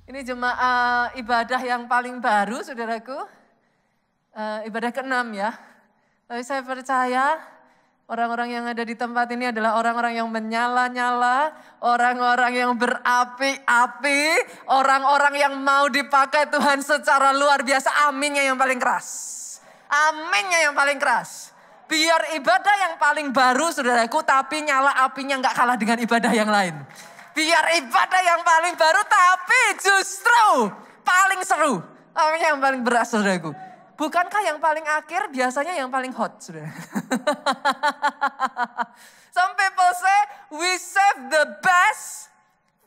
Ini jemaah ibadah yang paling baru, saudaraku. Ibadah ke-6 ya. Tapi saya percaya orang-orang yang ada di tempat ini adalah orang-orang yang menyala-nyala, orang-orang yang berapi-api, orang-orang yang mau dipakai Tuhan secara luar biasa. Aminnya yang paling keras. Aminnya yang paling keras. Biar ibadah yang paling baru, saudaraku, tapi nyala apinya nggak kalah dengan ibadah yang lain. Biar ibadah yang paling baru tapi justru paling seru. Aminnya yang paling berat, saudaraku. Bukankah yang paling akhir biasanya yang paling hot, saudara? Some people say we save the best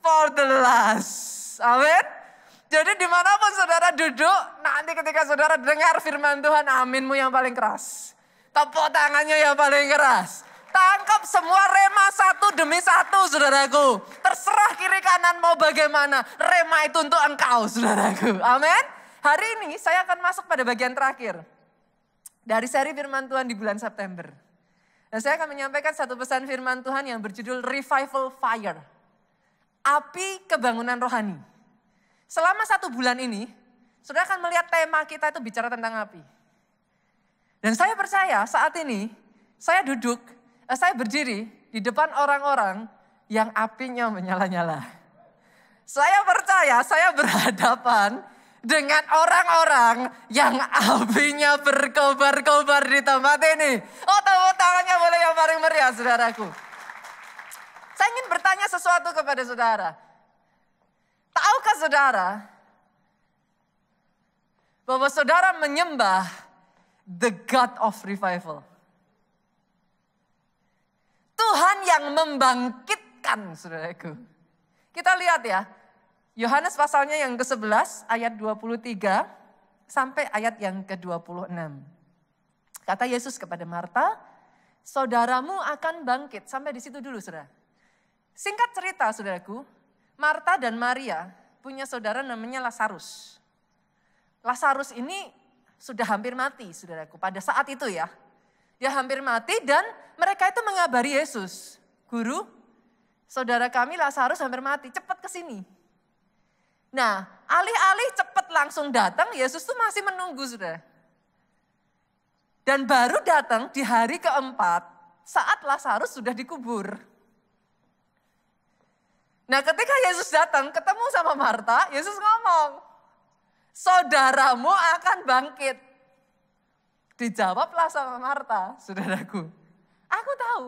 for the last. Amin. Jadi dimanapun saudara duduk, nanti ketika saudara dengar firman Tuhan, aminmu yang paling keras. Tepuk tangannya yang paling keras. Tangkap semua rema satu demi satu, saudaraku. Terserah kiri kanan mau bagaimana. Rema itu untuk engkau, saudaraku. Amin. Hari ini saya akan masuk pada bagian terakhir dari seri firman Tuhan di bulan September. Dan saya akan menyampaikan satu pesan firman Tuhan yang berjudul Revival Fire. Api kebangunan rohani. Selama 1 bulan ini, saudara akan melihat tema kita itu bicara tentang api. Dan saya percaya saat ini, saya berdiri di depan orang-orang yang apinya menyala-nyala. Saya percaya saya berhadapan dengan orang-orang yang apinya berkobar-kobar di tempat ini. Oh, tepuk tangannya boleh yang paling meriah, saudaraku. Saya ingin bertanya sesuatu kepada saudara. Tahukah saudara bahwa saudara menyembah the God of Revival? Tuhan yang membangkitkan, saudaraku. Kita lihat ya, Yohanes pasalnya yang ke-11 ayat 23 sampai ayat yang ke-26. Kata Yesus kepada Marta, saudaramu akan bangkit. Sampai di situ dulu, saudara. Singkat cerita, saudaraku, Marta dan Maria punya saudara namanya Lazarus. Lazarus ini sudah hampir mati, saudaraku, pada saat itu ya. Dia hampir mati dan mereka itu mengabari Yesus. Guru, saudara kami Lazarus hampir mati, cepat ke sini. Nah, alih-alih cepat langsung datang, Yesus tuh masih menunggu, saudara. Dan baru datang di hari keempat saat Lazarus sudah dikubur. Nah, ketika Yesus datang ketemu sama Marta, Yesus ngomong, saudaramu akan bangkit. Dijawablah sama Marta, saudaraku. Aku tahu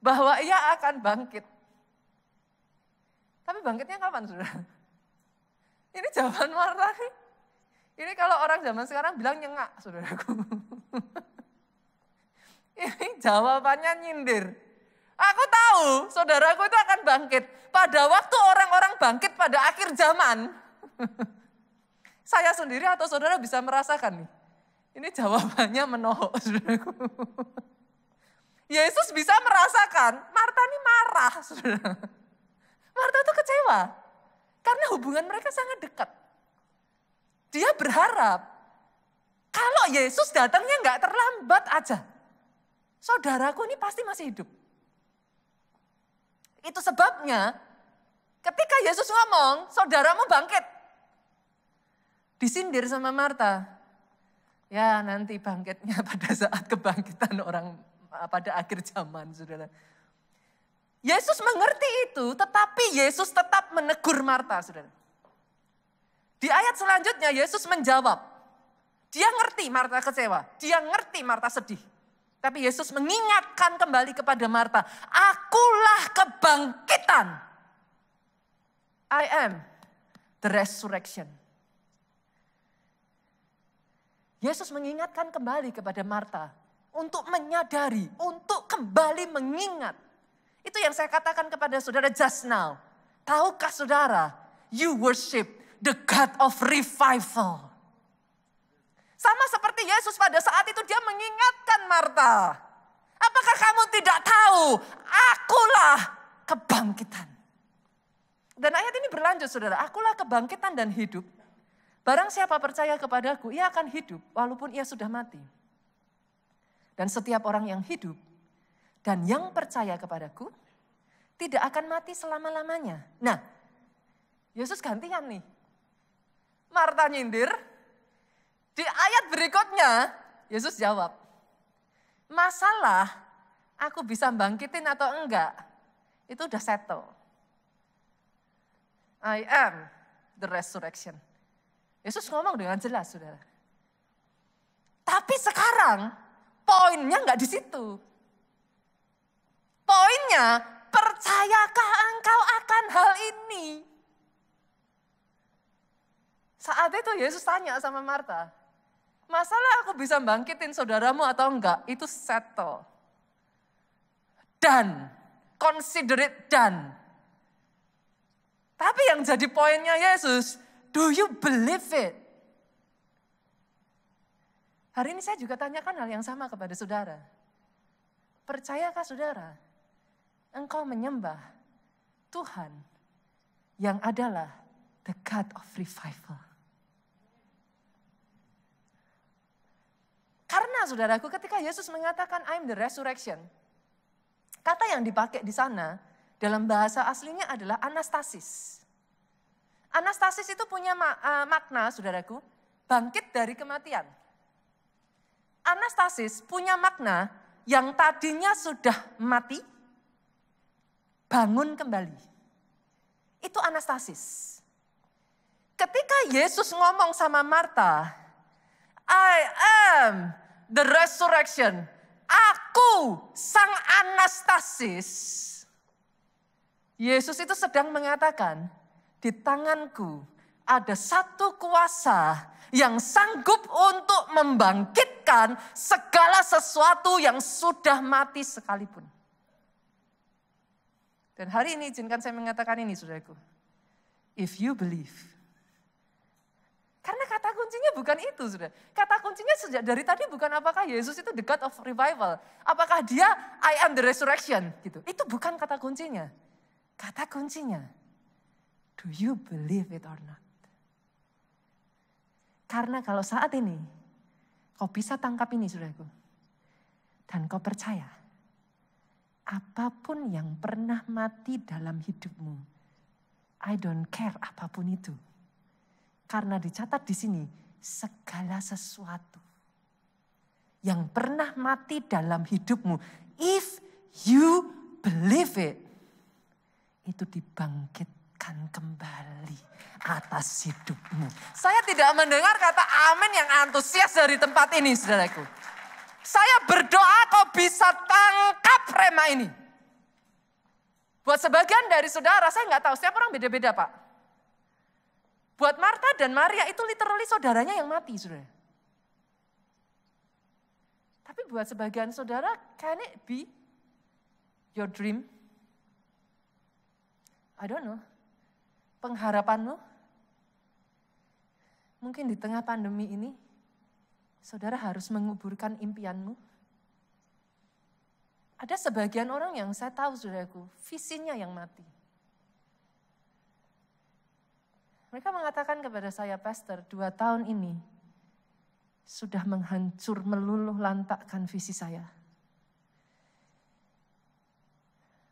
bahwa ia akan bangkit. Tapi bangkitnya kapan, saudara? Ini jawaban Marta nih. Ini kalau orang zaman sekarang bilang nyengak, saudaraku. Ini jawabannya nyindir. Aku tahu saudaraku itu akan bangkit. Pada waktu orang-orang bangkit pada akhir zaman. Saya sendiri atau saudara bisa merasakan nih. Ini jawabannya menohok, saudaraku. Yesus bisa merasakan, Marta ini marah, saudara. Marta itu kecewa. Karena hubungan mereka sangat dekat. Dia berharap, kalau Yesus datangnya nggak terlambat aja. Saudaraku ini pasti masih hidup. Itu sebabnya, ketika Yesus ngomong, saudaramu bangkit. Disindir sama Marta. Ya nanti bangkitnya pada saat kebangkitan orang pada akhir zaman, saudara. Yesus mengerti itu, tetapi Yesus tetap menegur Marta, saudara. Di ayat selanjutnya Yesus menjawab. Dia ngerti Marta kecewa, dia ngerti Marta sedih. Tapi Yesus mengingatkan kembali kepada Marta, akulah kebangkitan. I am the resurrection. Yesus mengingatkan kembali kepada Marta untuk menyadari, untuk kembali mengingat. Itu yang saya katakan kepada saudara just now. Tahukah saudara, you worship the God of revival. Sama seperti Yesus pada saat itu dia mengingatkan Marta. Apakah kamu tidak tahu, akulah kebangkitan. Dan ayat ini berlanjut, saudara, akulah kebangkitan dan hidup. Barang siapa percaya kepadaku, ia akan hidup walaupun ia sudah mati. Dan setiap orang yang hidup dan yang percaya kepadaku tidak akan mati selama-lamanya. Nah, Yesus gantian nih. Marta nyindir, di ayat berikutnya Yesus jawab, masalah aku bisa bangkitin atau enggak, itu udah settle. I am the resurrection. Yesus ngomong dengan jelas, saudara. Tapi sekarang poinnya enggak di situ. Poinnya, percayakah engkau akan hal ini? Saat itu Yesus tanya sama Marta, masalah aku bisa bangkitin saudaramu atau enggak, itu settle. Dan, consider it done. Tapi yang jadi poinnya Yesus, do you believe it? Hari ini saya juga tanyakan hal yang sama kepada saudara. Percayakah saudara, engkau menyembah Tuhan yang adalah the God of revival? Karena saudaraku, ketika Yesus mengatakan I'm the resurrection, kata yang dipakai di sana dalam bahasa aslinya adalah anastasis. Anastasis itu punya makna, saudaraku, bangkit dari kematian. Anastasis punya makna yang tadinya sudah mati, bangun kembali. Itu anastasis. Ketika Yesus ngomong sama Marta, I am the resurrection. Aku sang anastasis. Yesus itu sedang mengatakan, di tanganku ada satu kuasa yang sanggup untuk membangkitkan segala sesuatu yang sudah mati sekalipun. Dan hari ini izinkan saya mengatakan ini, saudaraku. If you believe. Karena kata kuncinya bukan itu, saudara. Kata kuncinya sejak dari tadi bukan apakah Yesus itu the God of revival. Apakah dia I am the resurrection. Gitu. Itu bukan kata kuncinya. Kata kuncinya, do you believe it or not? Karena kalau saat ini, kau bisa tangkap ini, saudaraku. Dan kau percaya, apapun yang pernah mati dalam hidupmu, I don't care apapun itu. Karena dicatat di sini, segala sesuatu yang pernah mati dalam hidupmu, if you believe it, itu dibangkitkan kembali atas hidupmu. Saya tidak mendengar kata amin yang antusias dari tempat ini, saudaraku. Saya berdoa kau bisa tangkap rema ini. Buat sebagian dari saudara, saya nggak tahu, setiap orang beda-beda, Pak. Buat Marta dan Maria itu literally saudaranya yang mati, saudara. Tapi buat sebagian saudara, can it be your dream? I don't know. Pengharapanmu, mungkin di tengah pandemi ini, saudara harus menguburkan impianmu. Ada sebagian orang yang saya tahu, saudaraku, visinya yang mati. Mereka mengatakan kepada saya, Pastor, 2 tahun ini sudah menghancur, meluluh lantakkan visi saya.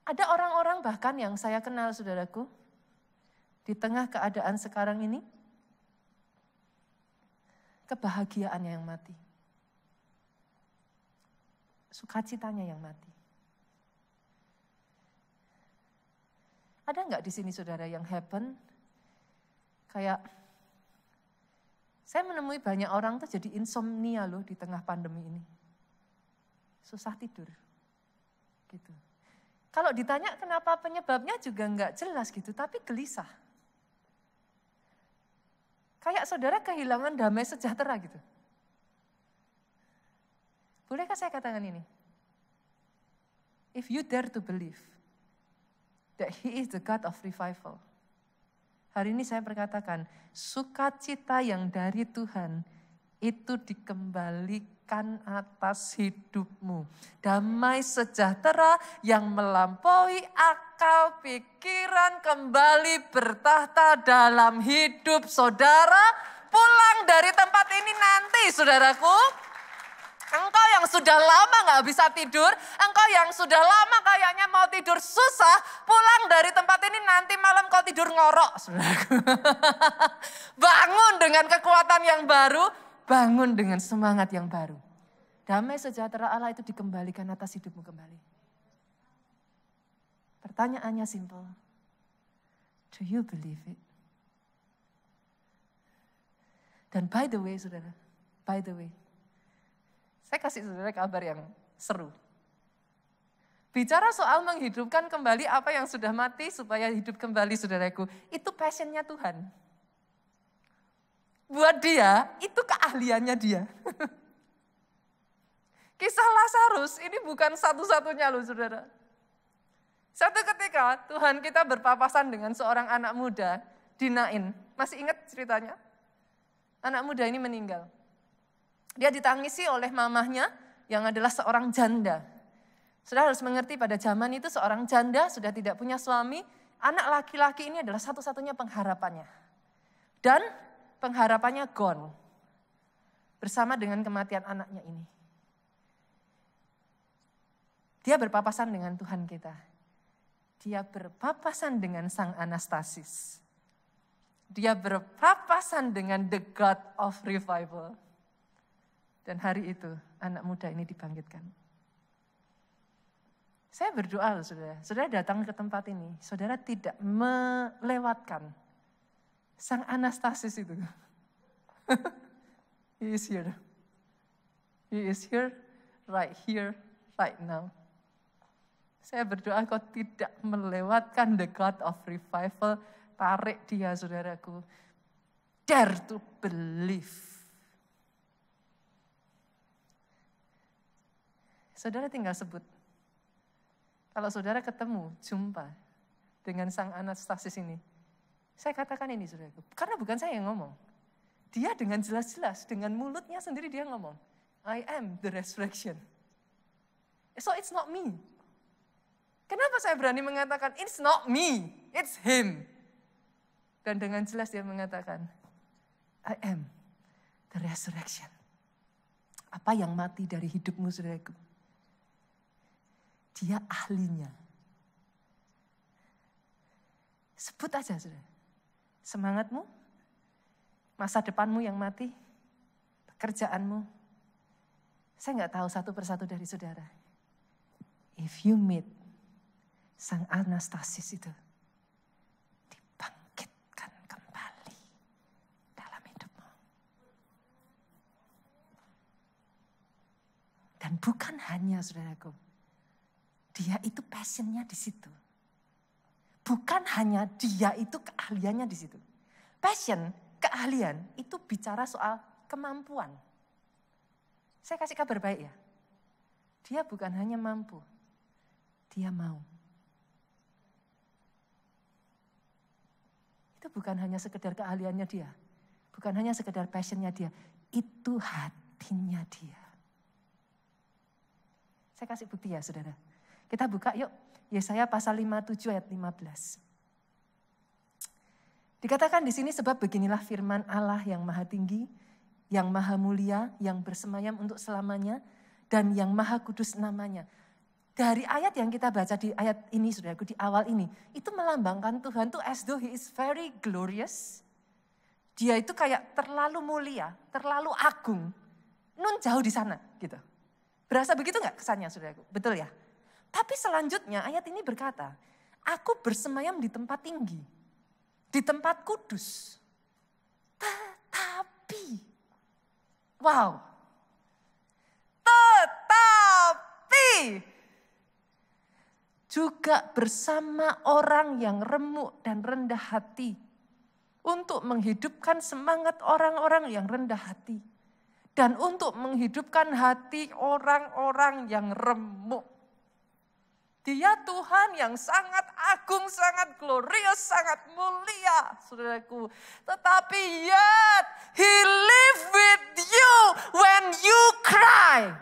Ada orang-orang bahkan yang saya kenal, saudaraku, di tengah keadaan sekarang ini, kebahagiaannya yang mati. Sukacitanya yang mati. Ada enggak di sini saudara yang happen? Kayak, saya menemui banyak orang tuh jadi insomnia loh di tengah pandemi ini. Susah tidur. Gitu. Kalau ditanya kenapa penyebabnya juga enggak jelas gitu, tapi gelisah. Kayak saudara kehilangan damai sejahtera gitu. Bolehkah saya katakan ini? If you dare to believe that He is the God of revival. Hari ini saya berkatakan, sukacita yang dari Tuhan itu dikembalikan atas hidupmu. Damai sejahtera yang melampaui akal pikiran kembali bertahta dalam hidup saudara. Pulang dari tempat ini nanti, saudaraku, Engkau yang sudah lama gak bisa tidur, engkau yang sudah lama kayaknya mau tidur susah, pulang dari tempat ini nanti malam kau tidur ngorok. Bangun dengan kekuatan yang baru, bangun dengan semangat yang baru. Damai sejahtera Allah itu dikembalikan atas hidupmu kembali. Pertanyaannya simple. Do you believe it? Dan by the way saudara, by the way. Saya kasih saudara kabar yang seru. Bicara soal menghidupkan kembali apa yang sudah mati supaya hidup kembali saudaraku. Itu passionnya Tuhan. Buat dia, itu keahliannya dia. Kisah Lazarus ini bukan satu-satunya loh saudara. Satu ketika Tuhan kita berpapasan dengan seorang anak muda di Nain. Masih ingat ceritanya? Anak muda ini meninggal. Dia ditangisi oleh mamahnya yang adalah seorang janda. Saudara harus mengerti pada zaman itu seorang janda sudah tidak punya suami. Anak laki-laki ini adalah satu-satunya pengharapannya. Dan pengharapannya gone. Bersama dengan kematian anaknya ini. Dia berpapasan dengan Tuhan kita. Dia berpapasan dengan Sang Anastasis. Dia berpapasan dengan the God of Revival. Dan hari itu anak muda ini dibangkitkan. Saya berdoa loh saudara. Saudara datang ke tempat ini. Saudara tidak melewatkan Sang Anastasis itu. He is here. He is here, right now. Saya berdoa kau tidak melewatkan the God of Revival. Tarik dia saudaraku. Dare to believe. Saudara tinggal sebut. Kalau saudara ketemu, jumpa dengan Sang Anastasis ini. Saya katakan ini saudaraku. Karena bukan saya yang ngomong. Dia dengan jelas-jelas, dengan mulutnya sendiri dia ngomong. I am the resurrection. So it's not me. Kenapa saya berani mengatakan it's not me, it's him. Dan dengan jelas dia mengatakan, I am the resurrection. Apa yang mati dari hidupmu saudaraku? Dia ahlinya. Sebut aja saudara. Semangatmu, masa depanmu yang mati, pekerjaanmu. Saya nggak tahu satu persatu dari saudara. If you meet Sang Anastasis itu, dibangkitkan kembali dalam hidupmu. Dan bukan hanya saudaraku, dia itu passionnya di situ. Bukan hanya dia itu keahliannya di situ. Passion, keahlian itu bicara soal kemampuan. Saya kasih kabar baik ya. Dia bukan hanya mampu, dia mau. Itu bukan hanya sekedar keahliannya dia. Bukan hanya sekedar passionnya dia. Itu hatinya dia. Saya kasih bukti ya saudara. Kita buka yuk. Yesaya pasal 57 ayat 15. Dikatakan di sini sebab beginilah firman Allah yang maha tinggi, yang maha mulia, yang bersemayam untuk selamanya, dan yang maha kudus namanya. Dari ayat yang kita baca di ayat ini, saudaraku, di awal ini, itu melambangkan Tuhan tuh as though he is very glorious. Dia itu kayak terlalu mulia, terlalu agung. Nun jauh di sana gitu. Berasa begitu gak kesannya saudaraku? Betul ya? Tapi selanjutnya ayat ini berkata, aku bersemayam di tempat tinggi, di tempat kudus. Tetapi, wow. Tetapi, juga bersama orang yang remuk dan rendah hati. Untuk menghidupkan semangat orang-orang yang rendah hati. Dan untuk menghidupkan hati orang-orang yang remuk. Dia Tuhan yang sangat agung, sangat glorious, sangat mulia, saudaraku. Tetapi yet, He live with you when you cry.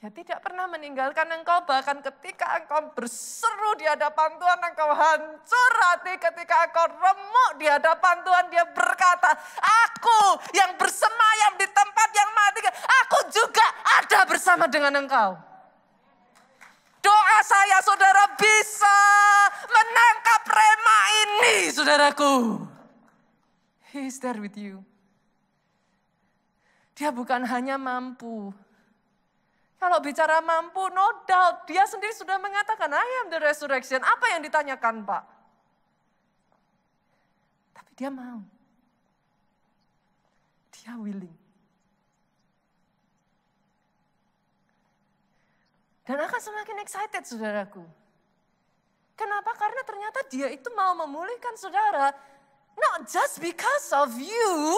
Dia tidak pernah meninggalkan engkau, bahkan ketika engkau berseru di hadapan Tuhan, engkau hancur hati. Ketika engkau remuk di hadapan Tuhan, dia berkata, aku yang bersemayam di tempat yang mati, aku juga ada bersama dengan engkau. Doa saya, saudara, bisa menangkap rema ini, saudaraku. He is there with you. Dia bukan hanya mampu. Kalau bicara mampu, no doubt, dia sendiri sudah mengatakan, I am the resurrection. Apa yang ditanyakan, Pak? Tapi dia mau. Dia willing. Dan akan semakin excited, saudaraku. Kenapa? Karena ternyata dia itu mau memulihkan saudara. Not just because of you.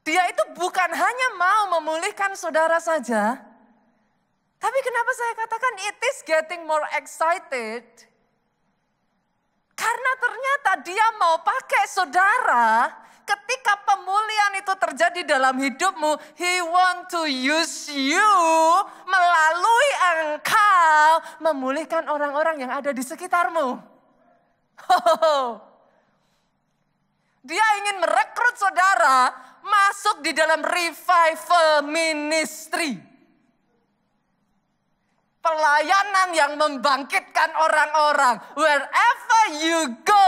Dia itu bukan hanya mau memulihkan saudara saja. Tapi kenapa saya katakan it is getting more excited? Karena ternyata dia mau pakai saudara ketika pemulihan itu terjadi dalam hidupmu. He want to use you melalui engkau memulihkan orang-orang yang ada di sekitarmu. Dia ingin merekrut saudara masuk di dalam revival ministry. Pelayanan yang membangkitkan orang-orang. Wherever you go.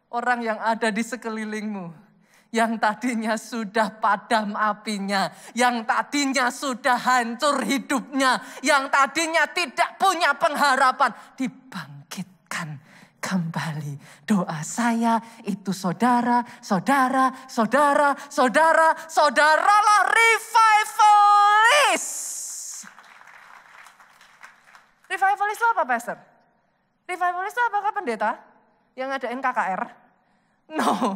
Orang yang ada di sekelilingmu. Yang tadinya sudah padam apinya. Yang tadinya sudah hancur hidupnya. Yang tadinya tidak punya pengharapan. Dibangkitkan kembali. Doa saya itu saudara, saudara, saudara, saudara, saudaralah revivalist. Revivalist itu apa, Pastor? Revivalist itu apakah pendeta yang ngadain KKR? No.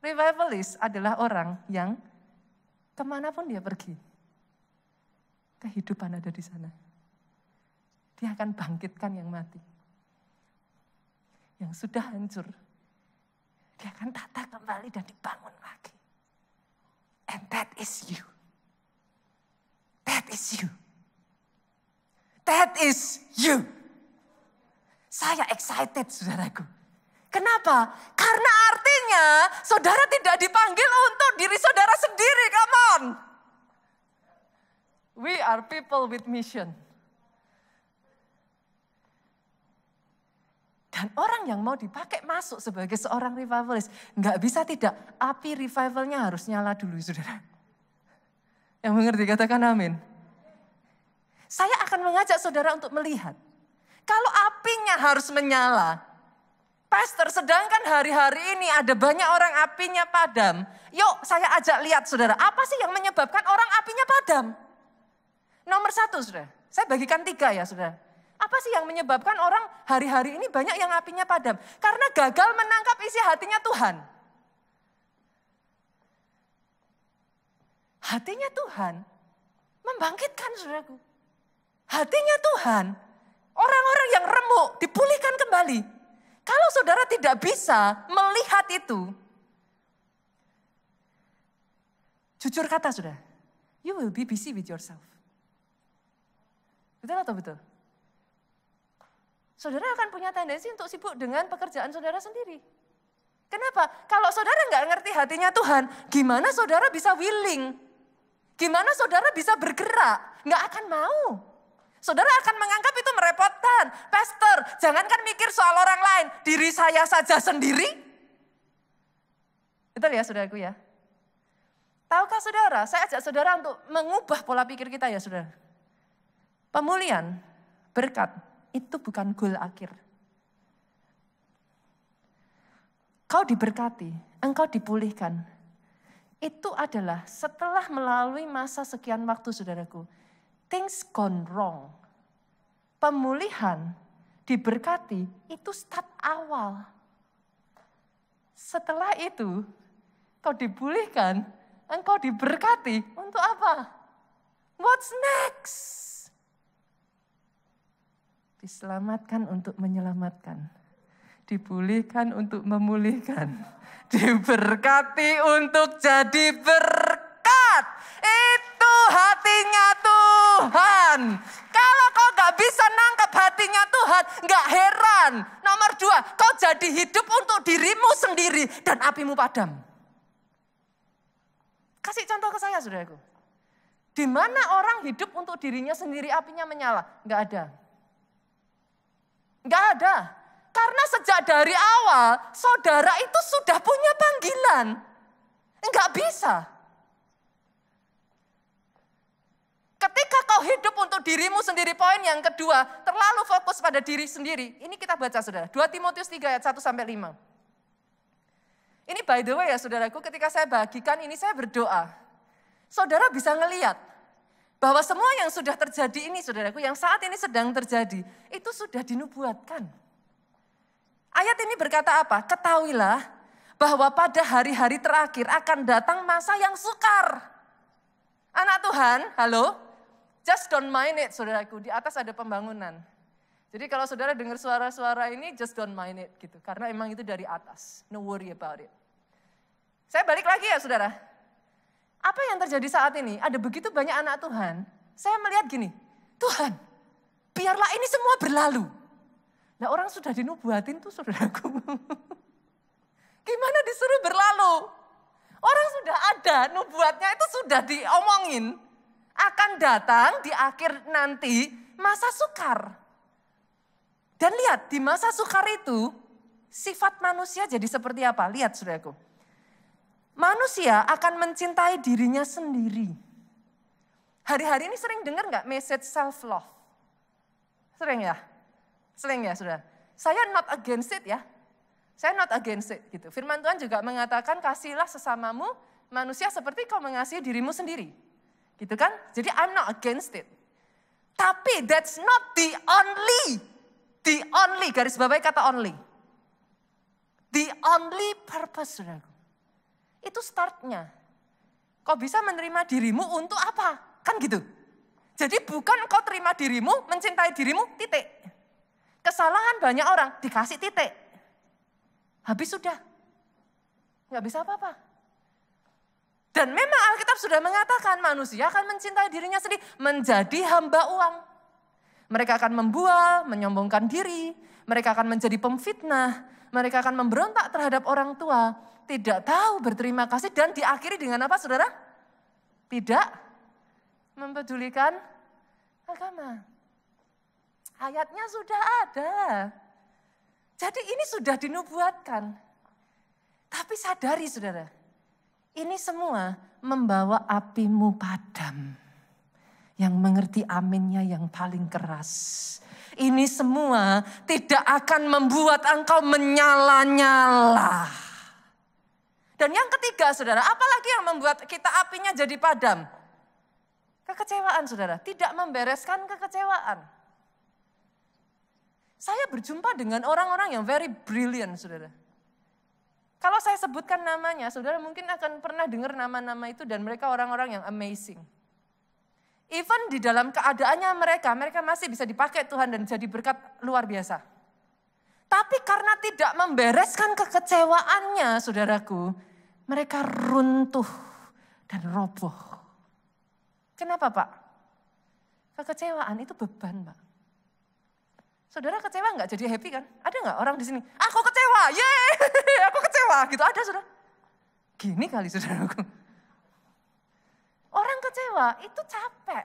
Revivalist adalah orang yang kemanapun dia pergi, kehidupan ada di sana. Dia akan bangkitkan yang mati. Yang sudah hancur, dia akan tata kembali dan dibangun lagi. And that is you. That is you. That is you. Saya excited, saudaraku. Kenapa? Karena artinya saudara tidak dipanggil untuk diri saudara sendiri, come on. We are people with mission. Dan orang yang mau dipakai masuk sebagai seorang revivalist, nggak bisa tidak, api revivalnya harus nyala dulu, saudara. Yang mengerti katakan amin. Saya akan mengajak saudara untuk melihat, kalau apinya harus menyala, Pastor, sedangkan hari-hari ini ada banyak orang apinya padam. Yuk saya ajak lihat saudara, apa sih yang menyebabkan orang apinya padam? Nomor satu, saudara, saya bagikan 3 ya, saudara. Apa sih yang menyebabkan orang hari-hari ini banyak yang apinya padam? Karena gagal menangkap isi hatinya Tuhan. Hatinya Tuhan membangkitkan, saudaraku. Hatinya Tuhan, orang-orang yang remuk dipulihkan kembali. Kalau saudara tidak bisa melihat itu, jujur kata saudara, you will be busy with yourself. Betul atau betul? Saudara akan punya tendensi untuk sibuk dengan pekerjaan saudara sendiri. Kenapa? Kalau saudara nggak ngerti hatinya Tuhan, gimana saudara bisa willing? Gimana saudara bisa bergerak? Nggak akan mau. Saudara akan menganggap itu merepotkan. Pastor, jangankan mikir soal orang lain, diri saya saja sendiri. Betul ya saudaraku ya? Tahukah saudara, saya ajak saudara untuk mengubah pola pikir kita ya saudara. Pemulihan, berkat, itu bukan goal akhir. Kau diberkati, engkau dipulihkan. Itu adalah setelah melalui masa sekian waktu saudaraku. Things gone wrong. Pemulihan, diberkati, itu start awal. Setelah itu, kau dipulihkan, engkau diberkati, untuk apa? What's next? Diselamatkan untuk menyelamatkan. dipulihkan untuk memulihkan, diberkati untuk jadi berkat. Itu hatinya Tuhan. Kalau kau gak bisa nangkap hatinya Tuhan, gak heran. Nomor 2, kau jadi hidup untuk dirimu sendiri dan apimu padam. Kasih contoh ke saya, saudaraku. Di mana orang hidup untuk dirinya sendiri apinya menyala? Gak ada. Gak ada. Karena sejak dari awal, saudara itu sudah punya panggilan. Enggak bisa. Ketika kau hidup untuk dirimu sendiri, poin yang kedua, terlalu fokus pada diri sendiri. Ini kita baca, saudara. 2 Timotius 3 ayat 1-5. Ini by the way ya, saudaraku, ketika saya bagikan ini saya berdoa. Saudara bisa ngelihat bahwa semua yang sudah terjadi ini, saudaraku, yang saat ini sedang terjadi, itu sudah dinubuatkan. Ayat ini berkata apa? Ketahuilah bahwa pada hari-hari terakhir akan datang masa yang sukar. Anak Tuhan, halo? Just don't mind it, saudaraku. Di atas ada pembangunan. Jadi kalau saudara dengar suara-suara ini, just don't mind it gitu. Karena emang itu dari atas. No worry about it. Saya balik lagi ya, saudara. Apa yang terjadi saat ini? Ada begitu banyak anak Tuhan. Saya melihat gini, Tuhan, biarlah ini semua berlalu. Nah, orang sudah dinubuatin tuh, saudaraku. Gimana disuruh berlalu? Orang sudah ada, nubuatnya itu sudah diomongin. Akan datang di akhir nanti masa sukar. Dan lihat, di masa sukar itu, sifat manusia jadi seperti apa? Lihat, saudaraku. Manusia akan mencintai dirinya sendiri. Hari-hari ini sering dengar nggak message self-love? Sering ya? Sering ya, saudara? Saya not against it ya. Saya not against it gitu. Firman Tuhan juga mengatakan kasihlah sesamamu manusia seperti kau mengasihi dirimu sendiri. Gitu kan? Jadi I'm not against it. Tapi that's not the only, garis bawahi kata only. The only purpose, saudaraku. Itu startnya. Kau bisa menerima dirimu untuk apa? Kan gitu. Jadi bukan kau terima dirimu, mencintai dirimu, titik. Kesalahan banyak orang, dikasih titik. Habis sudah. Nggak bisa apa-apa. Dan memang Alkitab sudah mengatakan manusia akan mencintai dirinya sendiri, menjadi hamba uang. Mereka akan membual, menyombongkan diri, mereka akan menjadi pemfitnah, mereka akan memberontak terhadap orang tua, tidak tahu berterima kasih dan diakhiri dengan apa, saudara? Tidak mempedulikan agama. Ayatnya sudah ada. Jadi ini sudah dinubuatkan. Tapi sadari, saudara, ini semua membawa apimu padam. Yang mengerti aminnya yang paling keras. Ini semua tidak akan membuat engkau menyala-nyala. Dan yang ketiga, saudara, apalagi yang membuat kita apinya jadi padam? Kekecewaan, saudara. Tidak membereskan kekecewaan. Saya berjumpa dengan orang-orang yang very brilliant, saudara. Kalau saya sebutkan namanya, saudara mungkin akan pernah dengar nama-nama itu dan mereka orang-orang yang amazing. Even di dalam keadaannya mereka masih bisa dipakai Tuhan dan jadi berkat luar biasa. Tapi karena tidak membereskan kekecewaannya, saudaraku, mereka runtuh dan roboh. Kenapa, Pak? Kekecewaan itu beban, Pak. Saudara kecewa nggak jadi happy kan? Ada nggak orang di sini? Aku kecewa, yeay, aku kecewa. Gitu ada, saudara. Gini kali, saudaraku. Orang kecewa itu capek.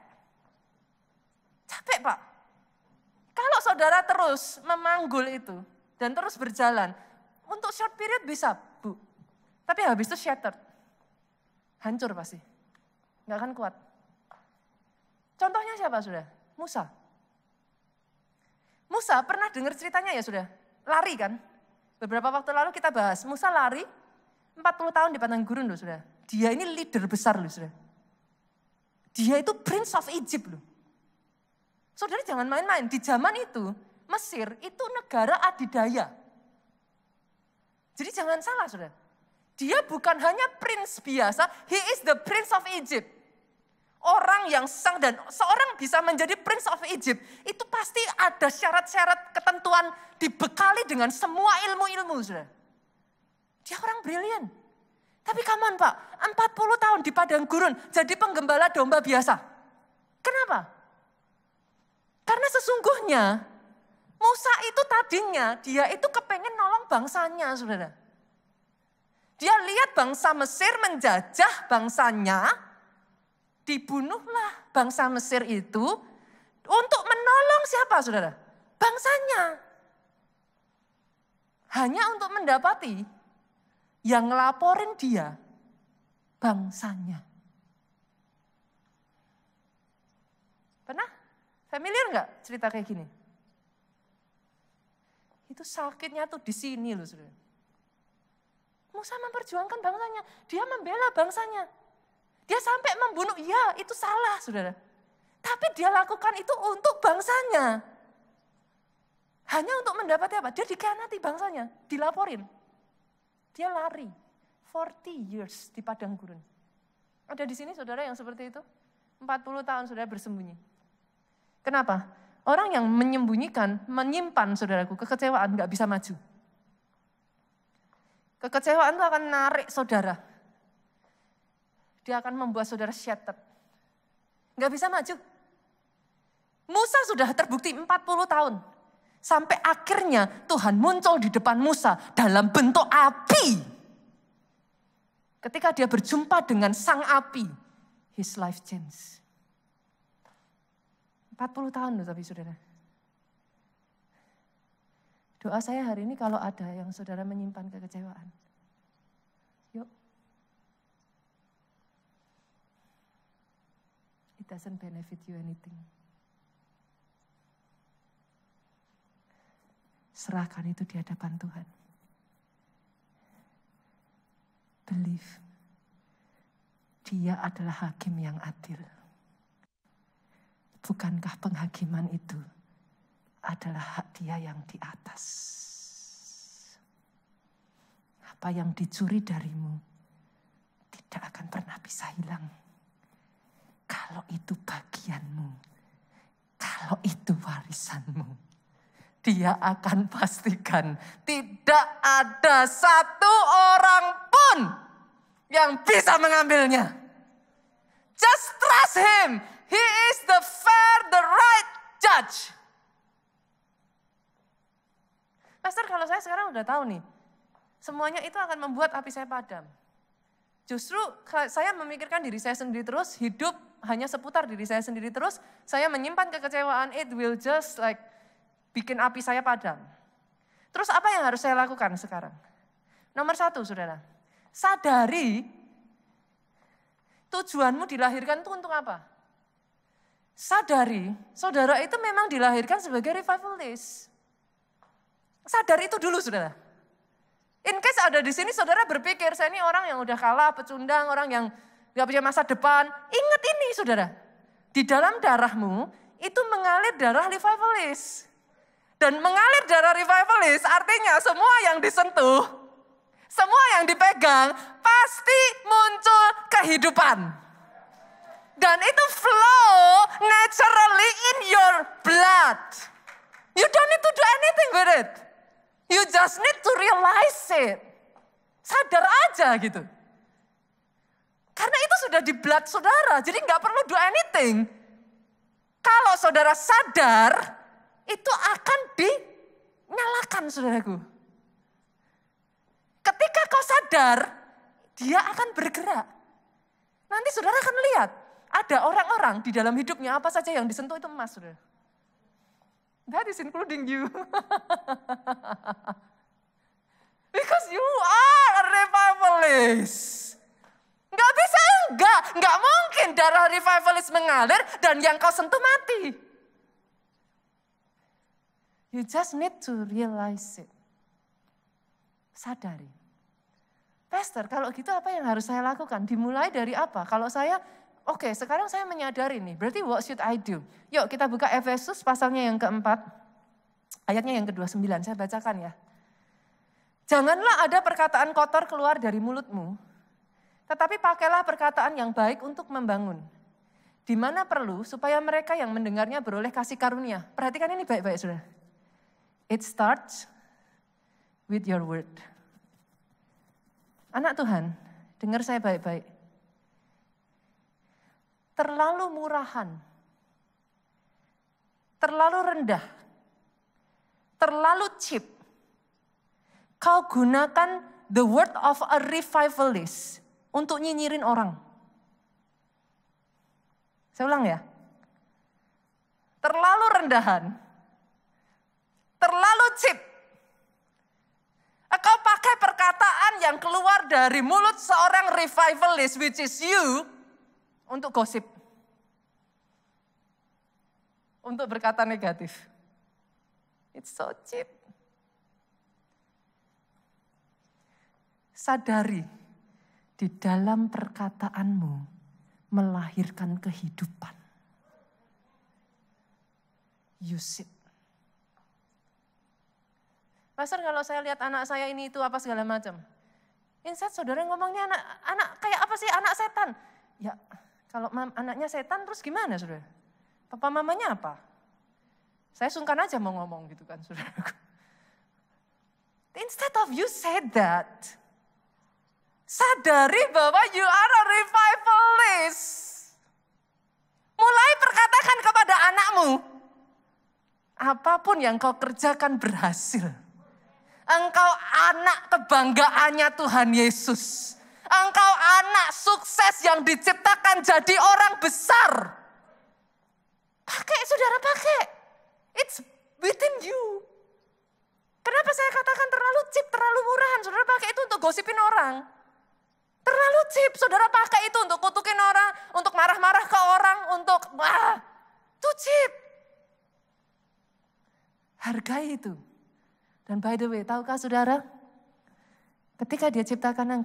Capek, Pak. Kalau saudara terus memanggul itu dan terus berjalan, untuk short period bisa, Bu. Tapi habis itu shattered. Hancur pasti. Nggak akan kuat. Contohnya siapa, saudara? Musa. Musa pernah dengar ceritanya ya, sudah? Lari kan? Beberapa waktu lalu kita bahas. Musa lari 40 tahun di padang gurun loh, sudah. Dia ini leader besar loh, sudah. Dia itu Prince of Egypt loh. Saudara jangan main-main. Di zaman itu, Mesir itu negara adidaya. Jadi jangan salah, saudara. Dia bukan hanya prince biasa, he is the Prince of Egypt. Orang yang sang dan seorang bisa menjadi Prince of Egypt, itu pasti ada syarat-syarat ketentuan dibekali dengan semua ilmu-ilmu, saudara. Dia orang brilian. Tapi come on Pak, 40 tahun di padang gurun jadi penggembala domba biasa. Kenapa? Karena sesungguhnya Musa itu tadinya dia itu kepengen nolong bangsanya, saudara. Dia lihat bangsa Mesir menjajah bangsanya, dibunuhlah bangsa Mesir itu untuk menolong siapa, saudara? Bangsanya. Hanya untuk mendapati yang ngelaporin dia bangsanya. Pernah? Familiar nggak cerita kayak gini? Itu sakitnya tuh di sini loh, saudara. Musa memperjuangkan bangsanya, dia membela bangsanya. Dia sampai membunuh, ya itu salah, saudara. Tapi dia lakukan itu untuk bangsanya. Hanya untuk mendapati apa? Dia dikhianati bangsanya, dilaporin. Dia lari 40 years di padang gurun. Ada di sini saudara yang seperti itu? 40 tahun saudara bersembunyi. Kenapa? Orang yang menyimpan saudaraku, kekecewaan gak bisa maju. Kekecewaan itu akan narik saudara. Dia akan membuat saudara shattered. Gak bisa maju. Musa sudah terbukti 40 tahun. Sampai akhirnya Tuhan muncul di depan Musa dalam bentuk api. Ketika dia berjumpa dengan sang api, his life changed. 40 tahun loh tapi saudara. Doa saya hari ini kalau ada yang saudara menyimpan kekecewaan. Yuk. It doesn't benefit you anything. Serahkan itu di hadapan Tuhan. Believe. Dia adalah hakim yang adil. Bukankah penghakiman itu adalah hak dia yang di atas? Apa yang dicuri darimu tidak akan pernah bisa hilang. Kalau itu bagianmu, kalau itu warisanmu. Dia akan pastikan tidak ada satu orang pun yang bisa mengambilnya. Just trust him. He is the fair, the right judge. Pastor, kalau saya sekarang udah tahu nih, semuanya itu akan membuat api saya padam. Justru saya memikirkan diri saya sendiri terus, hidup hanya seputar diri saya sendiri terus, saya menyimpan kekecewaan, it will just like bikin api saya padam. Terus apa yang harus saya lakukan sekarang? Nomor 1, saudara. Sadari tujuanmu dilahirkan itu untuk apa? Sadari, saudara itu memang dilahirkan sebagai revivalist. Sadar itu dulu, saudara. In case ada di sini, saudara berpikir, saya ini orang yang udah kalah, pecundang, orang yang gak punya masa depan. Ingat ini, saudara. Di dalam darahmu, itu mengalir darah revivalist. Dan mengalir darah revivalist artinya semua yang disentuh, semua yang dipegang, pasti muncul kehidupan. Dan itu flow naturally in your blood. You don't need to do anything with it. You just need to realize it. Sadar aja gitu. Karena itu sudah di blood saudara, jadi gak perlu do anything. Kalau saudara sadar, itu akan dinyalakan, saudaraku. Ketika kau sadar, dia akan bergerak. Nanti saudara akan lihat, ada orang-orang di dalam hidupnya apa saja yang disentuh itu emas, saudara. That is including you. Because you are a revivalist. Nggak mungkin darah revivalist mengalir dan yang kau sentuh mati. You just need to realize it. Sadari. Pastor, kalau gitu apa yang harus saya lakukan? Dimulai dari apa? Kalau saya, oke, sekarang saya menyadari nih, berarti what should I do? Yuk kita buka Efesus pasalnya yang keempat, ayatnya yang ke-29, saya bacakan ya. Janganlah ada perkataan kotor keluar dari mulutmu, tetapi pakailah perkataan yang baik untuk membangun. Di mana perlu supaya mereka yang mendengarnya beroleh kasih karunia. Perhatikan ini baik-baik saudara. It starts with your word. Anak Tuhan, dengar saya baik-baik. Terlalu murahan, terlalu rendah, terlalu cheap. Kau gunakan the word of a revivalist untuk nyinyirin orang. Saya ulang ya. Terlalu rendahan. Terlalu cheap. Kau pakai perkataan yang keluar dari mulut seorang revivalist, which is you, untuk gosip. Untuk berkata negatif. It's so cheap. Sadari, di dalam perkataanmu melahirkan kehidupan. Use it. Pastor, kalau saya lihat anak saya ini itu apa segala macam. Insight saudara ngomongnya anak kayak apa sih, anak setan. Ya kalau anaknya setan terus gimana saudara? Papa mamanya apa? Saya sungkan aja mau ngomong gitu kan saudaraku. Instead of you said that, sadari bahwa you are a revivalist. Mulai perkatakan kepada anakmu, apapun yang kau kerjakan berhasil. Engkau anak kebanggaannya Tuhan Yesus. Engkau anak sukses yang diciptakan jadi orang besar. Pakai saudara, pakai. It's within you. Kenapa saya katakan terlalu cheap, terlalu murahan? Saudara pakai itu untuk gosipin orang. Terlalu cheap, saudara pakai itu untuk kutukin orang, untuk marah-marah ke orang, untuk itu cheap. Hargai itu. Dan by the way, tahukah saudara? Ketika dia ciptakan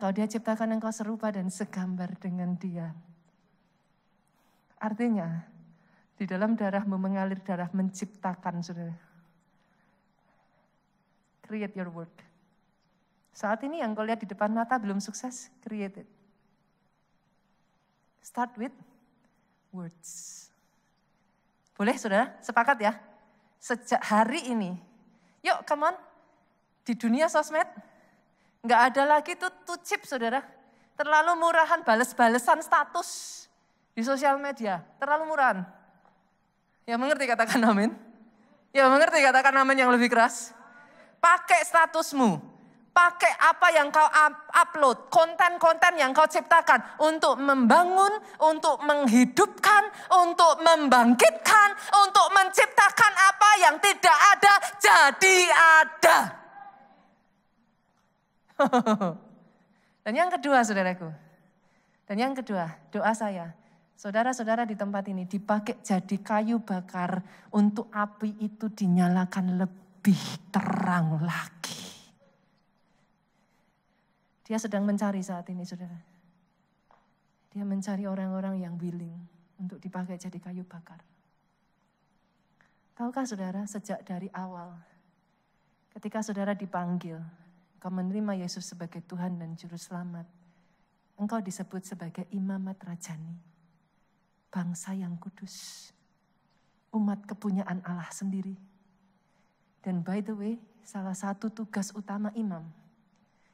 engkau serupa dan segambar dengan dia. Artinya, di dalam darahmu mengalir darah menciptakan saudara. Create your word. Saat ini yang kau lihat di depan mata belum sukses, create it. Start with words. Boleh saudara? Sepakat ya? Sejak hari ini, yuk come on. Di dunia sosmed, nggak ada lagi tuh cheap saudara. Terlalu murahan, bales-balesan status di sosial media. Terlalu murahan. Ya mengerti katakan amin? Ya mengerti katakan amin yang lebih keras? Pakai statusmu. Pakai apa yang kau upload, konten-konten yang kau ciptakan untuk membangun, untuk menghidupkan, untuk membangkitkan, untuk menciptakan apa yang tidak ada jadi ada. Dan yang kedua saudaraku, doa saya, saudara-saudara di tempat ini dipakai jadi kayu bakar untuk api itu dinyalakan lebih terang lagi. Dia sedang mencari saat ini, saudara. Dia mencari orang-orang yang willing untuk dipakai jadi kayu bakar. Tahukah saudara, sejak dari awal, ketika saudara dipanggil, engkau menerima Yesus sebagai Tuhan dan Juru Selamat, engkau disebut sebagai imamat rajani, bangsa yang kudus, umat kepunyaan Allah sendiri. Dan by the way, salah satu tugas utama imam,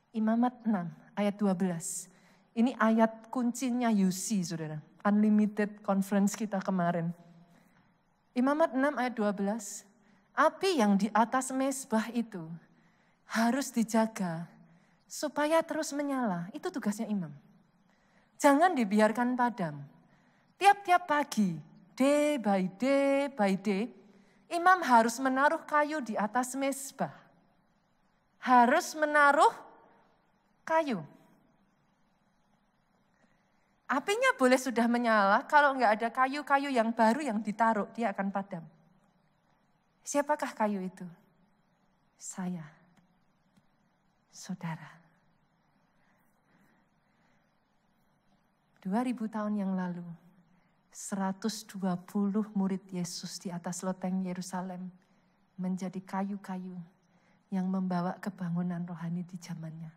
Imamat 6 ayat 12. Ini ayat kuncinya UC saudara. Unlimited conference kita kemarin. Imamat 6 ayat 12. Api yang di atas mezbah itu harus dijaga supaya terus menyala. Itu tugasnya imam. Jangan dibiarkan padam. Tiap-tiap pagi, day by day, imam harus menaruh kayu di atas mezbah. Harus menaruh kayu. Apinya boleh sudah menyala, kalau enggak ada kayu-kayu yang baru yang ditaruh, dia akan padam. Siapakah kayu itu? Saya, saudara. 2000 tahun yang lalu, 120 murid Yesus di atas loteng Yerusalem menjadi kayu-kayu yang membawa kebangunan rohani di zamannya.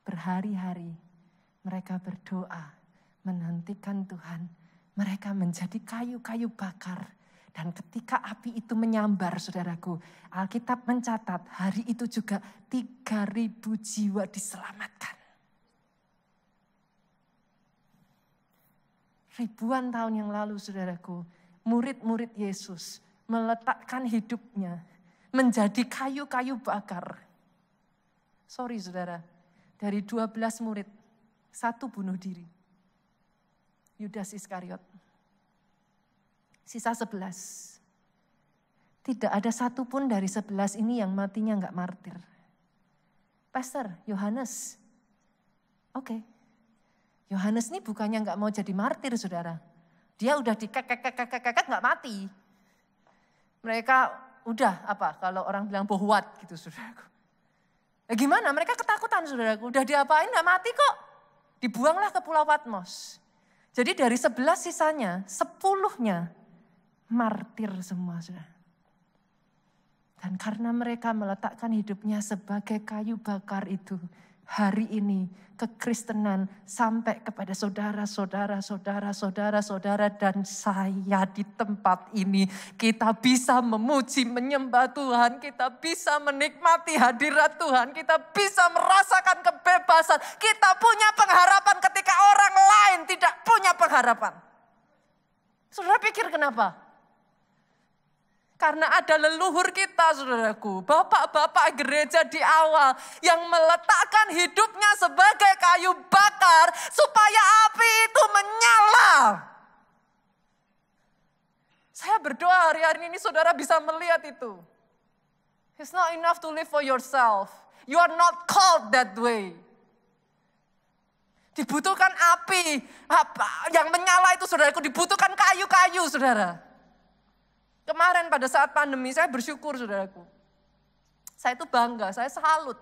Berhari-hari mereka berdoa, menantikan Tuhan, Mereka menjadi kayu-kayu bakar. Dan ketika api itu menyambar, saudaraku, Alkitab mencatat hari itu juga 3.000 jiwa diselamatkan. Ribuan tahun yang lalu, saudaraku, murid-murid Yesus meletakkan hidupnya menjadi kayu-kayu bakar. Sorry saudara, dari 12 murid, 1 bunuh diri. Yudas Iskariot. Sisa 11. Tidak ada satupun dari 11 ini yang matinya enggak martir. Pastor, Yohanes. Oke. Yohanes ini bukannya enggak mau jadi martir, saudara. Dia udah dikek enggak mati. Mereka udah apa, kalau orang bilang bohwat gitu, saudaraku. Gimana? Mereka ketakutan, saudaraku. Udah diapain enggak mati kok. Dibuanglah ke Pulau Patmos. Jadi dari 11 sisanya, 10-nya martir semua, saudara. Dan karena mereka meletakkan hidupnya sebagai kayu bakar itu, hari ini kekristenan sampai kepada saudara-saudara dan saya di tempat ini. Kita bisa memuji, menyembah Tuhan, kita bisa menikmati hadirat Tuhan, kita bisa merasakan kebebasan. Kita punya pengharapan ketika orang lain tidak punya pengharapan. Saudara pikir kenapa? Karena ada leluhur kita, saudaraku, bapak-bapak gereja di awal yang meletakkan hidupnya sebagai kayu bakar supaya api itu menyala. Saya berdoa hari-hari ini saudara bisa melihat itu. It's not enough to live for yourself. You are not called that way. Dibutuhkan api yang menyala itu, saudaraku, dibutuhkan kayu-kayu, saudara. Kemarin pada saat pandemi saya bersyukur, saudaraku. Saya itu bangga, saya salut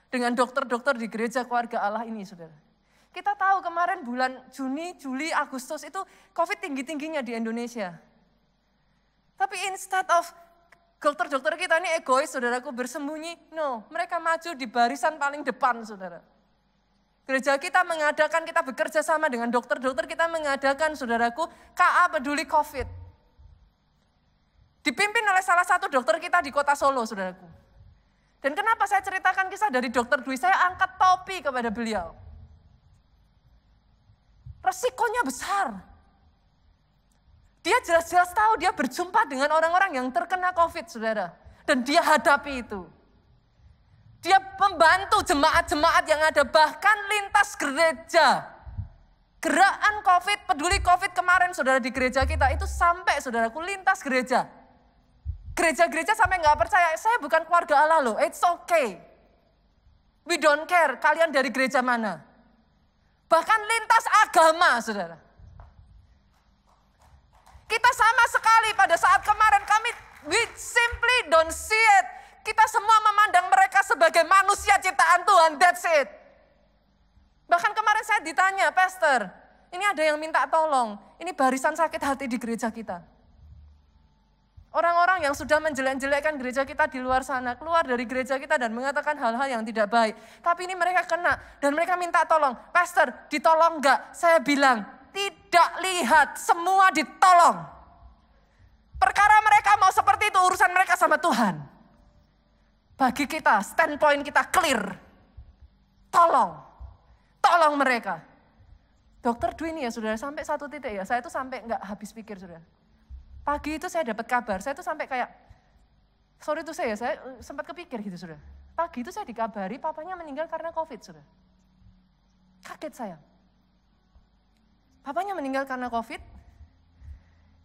dengan dokter-dokter di gereja keluarga Allah ini, saudara. Kita tahu kemarin bulan Juni, Juli, Agustus itu COVID tinggi-tingginya di Indonesia. Tapi instead of dokter-dokter kita ini egois, saudaraku, bersembunyi, no, mereka maju di barisan paling depan, saudara. Gereja kita mengadakan, kita bekerja sama dengan dokter-dokter, kita mengadakan, saudaraku, KA Peduli COVID. Dipimpin oleh salah satu dokter kita di kota Solo, saudaraku. Dan kenapa saya ceritakan kisah dari dokter Dwi? Saya angkat topi kepada beliau. Resikonya besar. Dia jelas-jelas tahu dia berjumpa dengan orang-orang yang terkena COVID, saudara. Dan dia hadapi itu. Dia membantu jemaat-jemaat yang ada, bahkan lintas gereja. Gerakan COVID, peduli COVID kemarin, saudara, di gereja kita itu sampai, saudaraku, lintas gereja. Gereja-gereja sampai nggak percaya, saya bukan keluarga Allah loh, it's okay. We don't care, kalian dari gereja mana. Bahkan lintas agama, saudara. Kita sama sekali pada saat kemarin we simply don't see it. Kita semua memandang mereka sebagai manusia ciptaan Tuhan, that's it. Bahkan kemarin saya ditanya, Pastor, ini ada yang minta tolong, ini barisan sakit hati di gereja kita. Orang-orang yang sudah menjelek-jelekkan gereja kita di luar sana, keluar dari gereja kita dan mengatakan hal-hal yang tidak baik. Tapi ini mereka kena dan mereka minta tolong. Pastor, ditolong enggak? Saya bilang, tidak lihat, semua ditolong. Perkara mereka mau seperti itu, urusan mereka sama Tuhan. Bagi kita, standpoint kita clear. Tolong mereka. Dokter Dwi ini ya saudara, sampai satu titik ya, saya itu sampai enggak habis pikir saudara. Pagi itu saya dapat kabar, saya tuh sampai kayak, sorry tuh saya sempat kepikir gitu saudara. Pagi itu saya dikabari papanya meninggal karena COVID saudara. Kaget saya. Papanya meninggal karena COVID,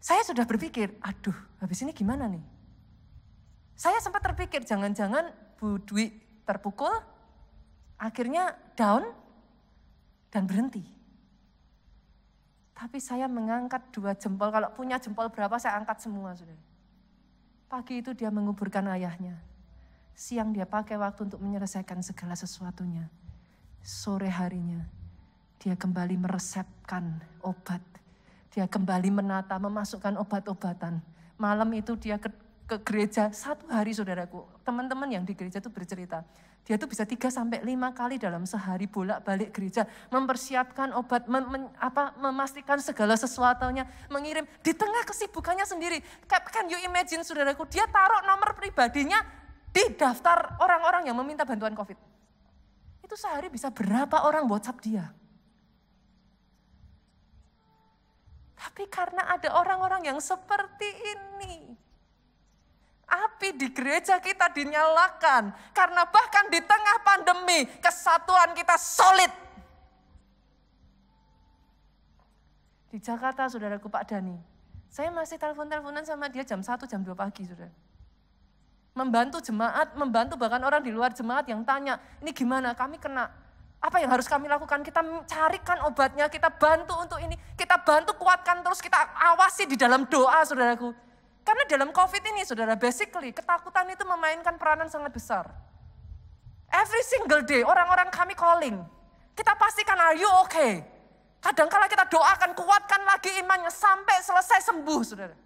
saya sudah berpikir, aduh habis ini gimana nih? Saya sempat terpikir, jangan-jangan Bu Dwi terpukul, akhirnya down dan berhenti. Tapi saya mengangkat 2 jempol, kalau punya jempol berapa saya angkat semua. Saudara. Pagi itu dia menguburkan ayahnya. Siang dia pakai waktu untuk menyelesaikan segala sesuatunya. Sore harinya dia kembali meresepkan obat. Dia kembali menata, memasukkan obat-obatan. Malam itu dia ke gereja, satu hari saudaraku, teman-teman yang di gereja itu bercerita, dia tuh bisa 3-5 kali dalam sehari bolak-balik gereja, mempersiapkan obat, memastikan segala sesuatunya, mengirim di tengah kesibukannya sendiri. Can you imagine saudaraku, dia taruh nomor pribadinya di daftar orang-orang yang meminta bantuan COVID. Itu sehari bisa berapa orang WhatsApp dia. Tapi karena ada orang-orang yang seperti ini, api di gereja kita dinyalakan. Karena bahkan di tengah pandemi, kesatuan kita solid. Di Jakarta, saudaraku Pak Dani, saya masih telepon-teleponan sama dia jam 1, jam 2 pagi, saudara. Membantu jemaat, membantu bahkan orang di luar jemaat yang tanya, ini gimana, kami kena, apa yang harus kami lakukan? Kita carikan obatnya, kita bantu untuk ini, kita bantu kuatkan terus, kita awasi di dalam doa, saudaraku. Karena dalam COVID ini, saudara, basically ketakutan itu memainkan peranan sangat besar. Every single day, orang-orang kami calling. Kita pastikan, are you okay? Kadang-kala kita doakan, kuatkan lagi imannya sampai selesai sembuh, saudara.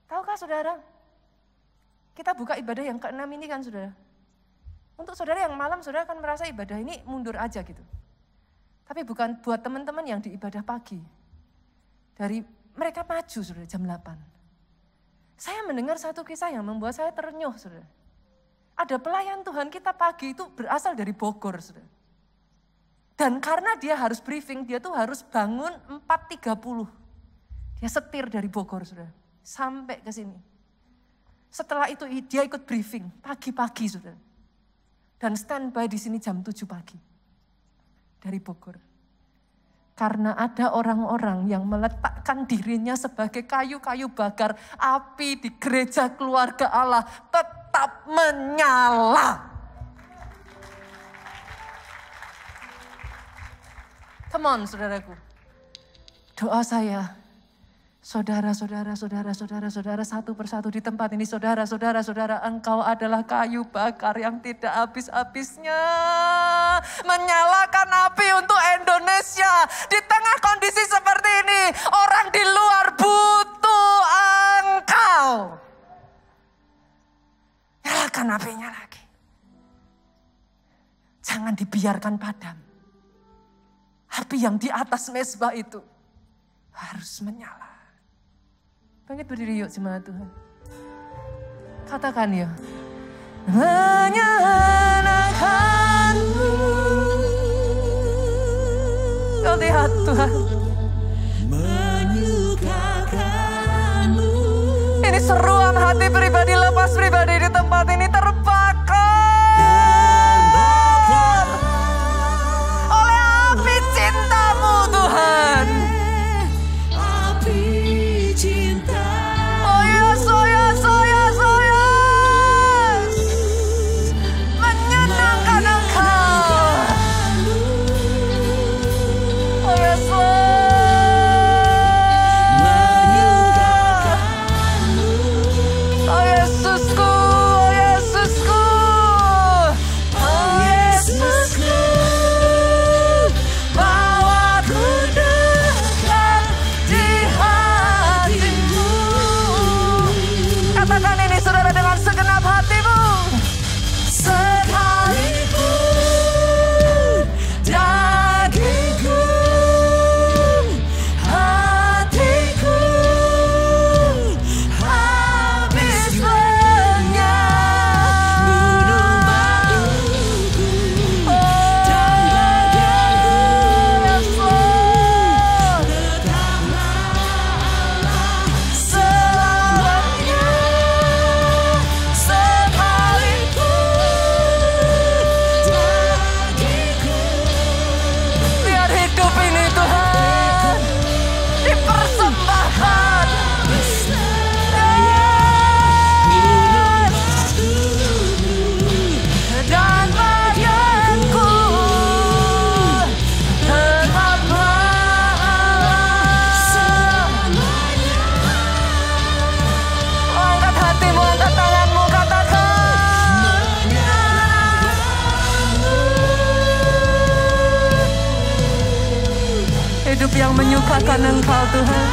Tahukah saudara, kita buka ibadah yang ke-6 ini kan, saudara. Untuk saudara yang malam, saudara kan merasa ibadah ini mundur aja gitu. Tapi bukan buat teman-teman yang di ibadah pagi. Mereka maju, saudara, jam 8. Saya mendengar satu kisah yang membuat saya terenyuh, saudara. Ada pelayan Tuhan kita pagi itu berasal dari Bogor, saudara. Dan karena dia harus briefing, dia tuh harus bangun 4.30. Dia setir dari Bogor, saudara, sampai ke sini. Setelah itu dia ikut briefing, pagi-pagi, saudara. Dan standby di sini jam 7 pagi. Dari Bogor. Karena ada orang-orang yang meletakkan dirinya sebagai kayu-kayu bakar, api di gereja keluarga Allah tetap menyala. Come on, saudaraku. Doa saya, saudara satu persatu di tempat ini, saudara, engkau adalah kayu bakar yang tidak habis-habisnya. Menyalakan api untuk Indonesia. Di tengah kondisi seperti ini, orang di luar butuh engkau. Nyalakan apinya lagi. Jangan dibiarkan padam. Api yang di atas mezbah itu harus menyala. Bangkit berdiri yuk jemaat Tuhan. Katakan ya. Menyalakanmu. Kau lihat Tuhan. Menyukakanmu. Ini seruan hati pribadi, lepas pribadi di tempat ini terbakar oleh api cintamu Tuhan. Yang menyukakan Engkau Tuhan.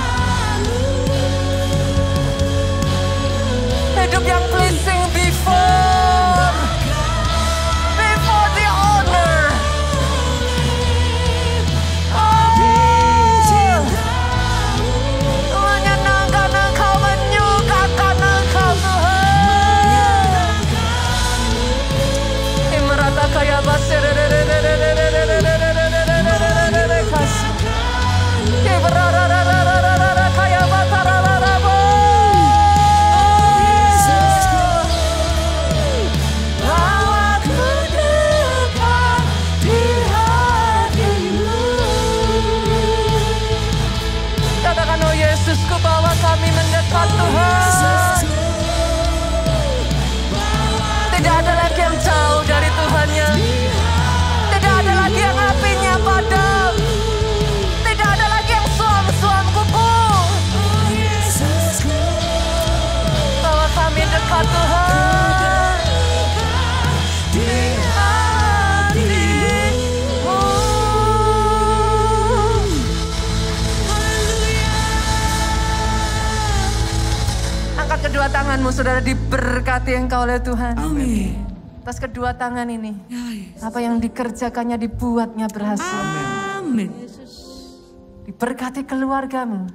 Angkat kedua tanganmu, saudara, diberkati engkau oleh Tuhan. Amin. Atas kedua tangan ini, Ya, Yesus. apa yang dikerjakannya dibuatnya berhasil. Amin. Diberkati keluargamu.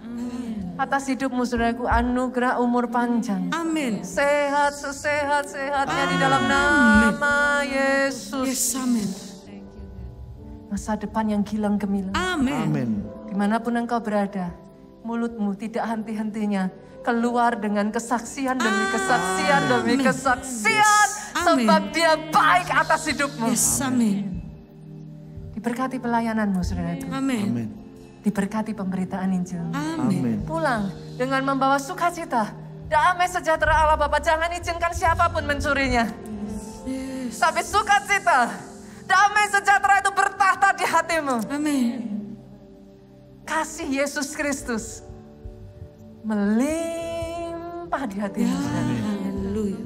Atas hidupmu, saudaraku, anugerah umur panjang. Amin. Sehat, sesehat-sehatnya di dalam nama Yesus. Yes, amin. Masa depan yang gilang gemilang. Amin. Amin. Dimanapun engkau berada, mulutmu tidak henti-hentinya keluar dengan kesaksian demi kesaksian demi kesaksian. Amin. Sebab dia baik atas hidupmu. Yes, amin. Diberkati pelayananmu, saudaraku. Amin. Amin. Diberkati pemberitaan Injil. Amin. Amin. Pulang dengan membawa sukacita. Damai sejahtera Allah Bapa, jangan izinkan siapapun mencurinya. Yes. Tapi sukacita, damai sejahtera itu bertahta di hatimu. Amin. Kasih Yesus Kristus melimpah di hatimu. Haleluya.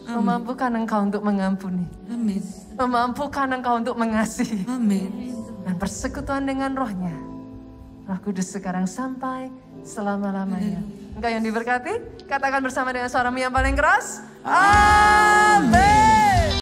Memampukan engkau untuk mengampuni. Amin. Memampukan engkau untuk mengasihi. Amin. Dan persekutuan dengan rohnya. Roh Kudus sekarang sampai selama-lamanya. Engkau yang diberkati, katakan bersama dengan suaramu yang paling keras. Amin.